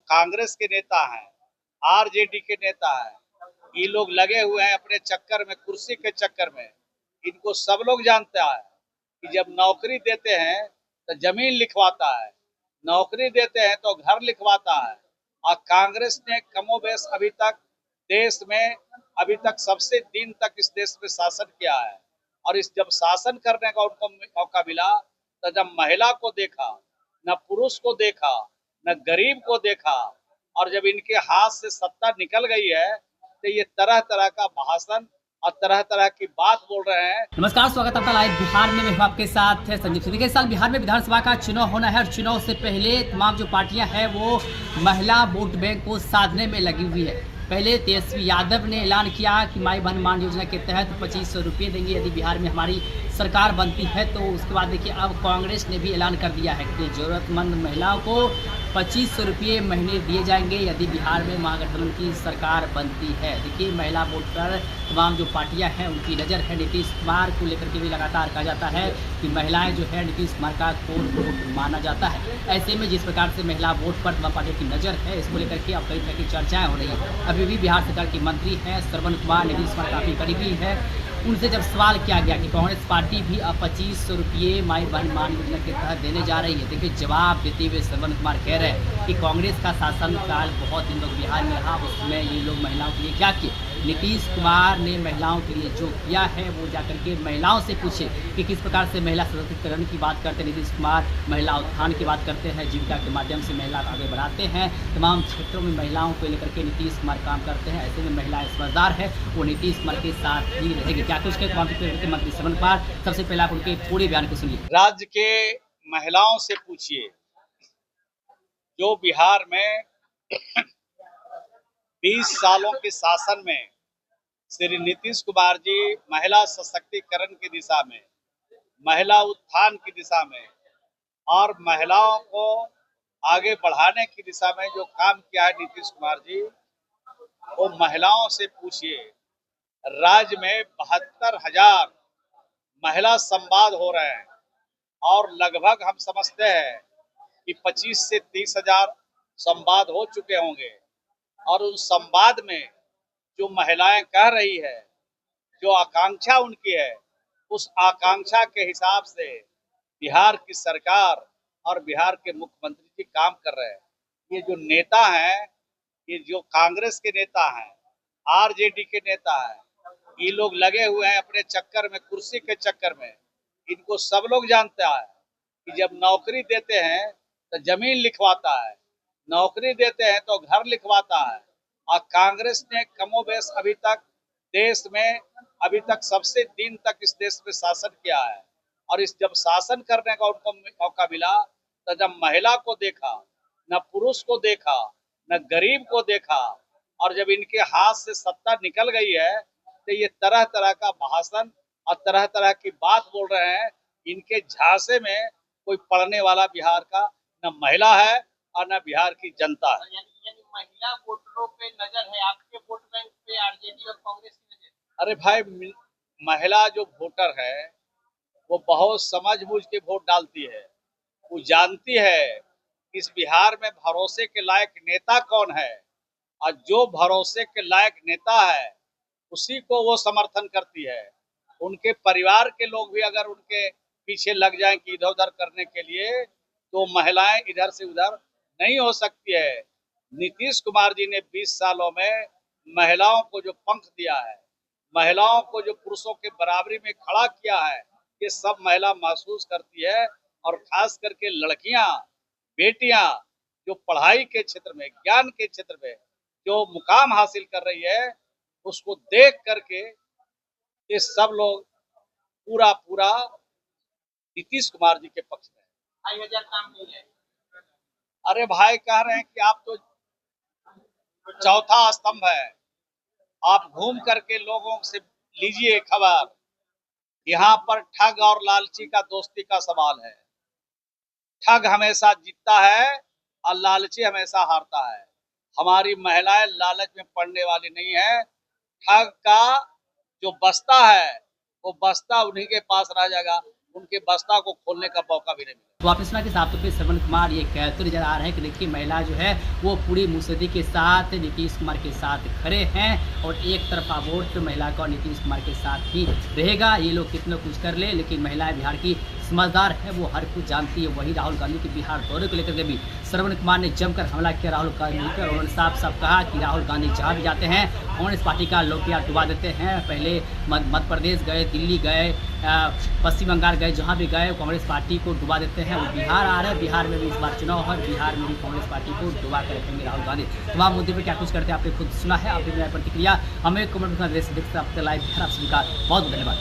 कांग्रेस के नेता हैं, आरजेडी के नेता हैं, ये लोग लगे हुए हैं अपने चक्कर में, कुर्सी के चक्कर में। इनको सब लोग जानता है कि जब नौकरी देते हैं तो जमीन लिखवाता है, नौकरी देते हैं तो घर लिखवाता है। और कांग्रेस ने कमोबेश अभी तक देश में, अभी तक सबसे दिन तक इस देश में शासन किया है। और इस जब शासन करने का उनको मौका मिला तो जब महिला को देखा, न पुरुष को देखा, न गरीब को देखा, और जब इनके हाथ से सत्ता निकल गई है तो ये तरह तरह का भाषण और तरह तरह की बात बोल रहे हैं। नमस्कार, स्वागत है आपका लाइव बिहार में। मैं हूं आपके साथ है संदीप सिंह। इस साल बिहार में विधानसभा का चुनाव होना है और चुनाव से पहले तमाम जो पार्टियां हैं वो महिला वोट बैंक को साधने में लगी हुई है। पहले तेजस्वी यादव ने ऐलान किया कि माई बहन मान योजना के तहत 2500 रुपये देंगे यदि बिहार में हमारी सरकार बनती है। तो उसके बाद देखिए अब कांग्रेस ने भी ऐलान कर दिया है कि ज़रूरतमंद महिलाओं को 2500 रुपये महीने दिए जाएंगे यदि बिहार में महागठबंधन की सरकार बनती है। देखिए महिला वोट पर तमाम जो पार्टियां हैं उनकी नज़र है। नीतीश कुमार को लेकर के भी लगातार कहा जाता है कि महिलाएं जो है नीतीश कुमार का कोर वोट माना जाता है। ऐसे में जिस प्रकार से महिला वोट पर तमाम पार्टियों की नज़र है, इसको लेकर के अब कई तरह की चर्चाएं हो रही हैं। अभी भी बिहार सरकार के मंत्री हैं श्रवण कुमार, नीतीश कुमार काफ़ी करीबी है। उनसे जब सवाल किया गया कि कांग्रेस पार्टी भी अब 2500 रुपये माई बहन मान योजना के तहत देने जा रही है, देखिए जवाब देते हुए श्रवण कुमार कह रहे हैं कि कांग्रेस का शासनकाल बहुत दिन तक बिहार में रहा, उसमें ये लोग महिलाओं के लिए क्या किए। नीतीश कुमार ने महिलाओं के लिए जो किया है वो जाकर के महिलाओं से पूछे कि किस प्रकार से महिला सशक्तिकरण की बात करते हैं नीतीश कुमार, महिला उत्थान की बात करते हैं, जीविका के माध्यम से महिला को आगे बढ़ाते हैं। तमाम क्षेत्रों में महिलाओं को लेकर के नीतीश कुमार काम करते हैं। ऐसे में महिलाएं समझदार है, वो नीतीश कुमार के साथ ही रहेगी। क्या कुछ के तमाम के मंत्री श्रवण कुमार, सबसे पहले आप उनके पूरे बयान को सुनिए। राज्य के महिलाओं से पूछिए जो बिहार में 20 सालों के शासन में श्री नीतीश कुमार जी महिला सशक्तिकरण की दिशा में, महिला उत्थान की दिशा में और महिलाओं को आगे बढ़ाने की दिशा में जो काम किया है नीतीश कुमार जी, वो महिलाओं से पूछिए। राज्य में 72,000 महिला संवाद हो रहे हैं और लगभग हम समझते हैं कि 25 से 30,000 संवाद हो चुके होंगे। और उस संवाद में जो महिलाएं कह रही है, जो आकांक्षा उनकी है, उस आकांक्षा के हिसाब से बिहार की सरकार और बिहार के मुख्यमंत्री जी काम कर रहे हैं। ये जो नेता हैं, ये जो कांग्रेस के नेता हैं, आरजेडी के नेता हैं, ये लोग लगे हुए हैं अपने चक्कर में, कुर्सी के चक्कर में। इनको सब लोग जानता है कि जब नौकरी देते हैं तो जमीन लिखवाता है, नौकरी देते हैं तो घर लिखवाता है। और कांग्रेस ने कमोबेश अभी तक देश में, अभी तक सबसे दिन तक इस देश में शासन किया है। और इस जब शासन करने का उनको मौका मिला तो जब महिला को देखा, न पुरुष को देखा, न गरीब को देखा, और जब इनके हाथ से सत्ता निकल गई है तो ये तरह तरह का भाषण और तरह तरह की बात बोल रहे हैं। इनके झांसे में कोई पढ़ने वाला बिहार का न महिला है और न बिहार की जनता है। यानी महिला वोटरों पे नजर है, आपके वोट बैंक पे आरजेडी और कांग्रेस की नजर। अरे भाई, महिला जो वोटर है वो बहुत समझ बूझ के वोट डालती है। वो जानती है कि इस बिहार में भरोसे के लायक नेता कौन है, और जो भरोसे के लायक नेता है उसी को वो समर्थन करती है। उनके परिवार के लोग भी अगर उनके पीछे लग जाएं कि इधर उधर करने के लिए, तो महिलाएं इधर से उधर नहीं हो सकती है। नीतीश कुमार जी ने 20 सालों में महिलाओं को जो पंख दिया है, महिलाओं को जो पुरुषों के बराबरी में खड़ा किया है, ये सब महिला महसूस करती है। और खास करके लड़कियां, बेटियां जो पढ़ाई के क्षेत्र में, ज्ञान के क्षेत्र में जो मुकाम हासिल कर रही है, उसको देख करके ये सब लोग पूरा पूरा नीतीश कुमार जी के पक्ष में। 2,500 काम नहीं है। अरे भाई, कह रहे हैं कि आप तो चौथा स्तंभ है। आप घूम करके लोगों से लीजिए खबर। यहाँ पर ठग और लालची का दोस्ती का सवाल है। ठग हमेशा जीतता है और लालची हमेशा हारता है। हमारी महिलाएं लालच में पड़ने वाली नहीं है। ठग का जो बस्ता है वो बस्ता उन्हीं के पास रह जाएगा। उनके बस्ता को खोलने का मौका भी नहीं मिला। तो आपने सुना कि साफ तौर पे श्रवण कुमार ये कहते नजर आ रहे हैं कि देखिए महिला जो है वो पूरी मुस्तैदी के साथ नीतीश कुमार के साथ खड़े हैं और एक तरफा वोट महिला का नीतीश कुमार के साथ ही रहेगा। ये लोग कितना कुछ कर ले, लेकिन महिलाएं बिहार की समझदार है, वो हर कुछ जानती है। वही राहुल गांधी के बिहार दौरे को लेकर के भी श्रवण कुमार ने जमकर हमला किया राहुल गांधी पर। उन्होंने साफ साफ कहा कि राहुल गांधी जहाँ भी जाते हैं कांग्रेस पार्टी का लोकिया डुबा देते हैं। पहले मध्य प्रदेश गए, दिल्ली गए, पश्चिम बंगाल गए, जहाँ भी गए कांग्रेस पार्टी को डुबा देते हैं। वो बिहार आ रहे हैं, बिहार में भी इस बार चुनाव है, बिहार में भी कांग्रेस पार्टी को डुबा कर रखेंगे राहुल गांधी। तमाम मुद्दे पर क्या कुछ करते हैं आपने खुद सुना है। आपने मेरा प्रतिक्रिया हमें कमेंट में देख सकते हैं। लाइव बिहार आप सभी का बहुत धन्यवाद।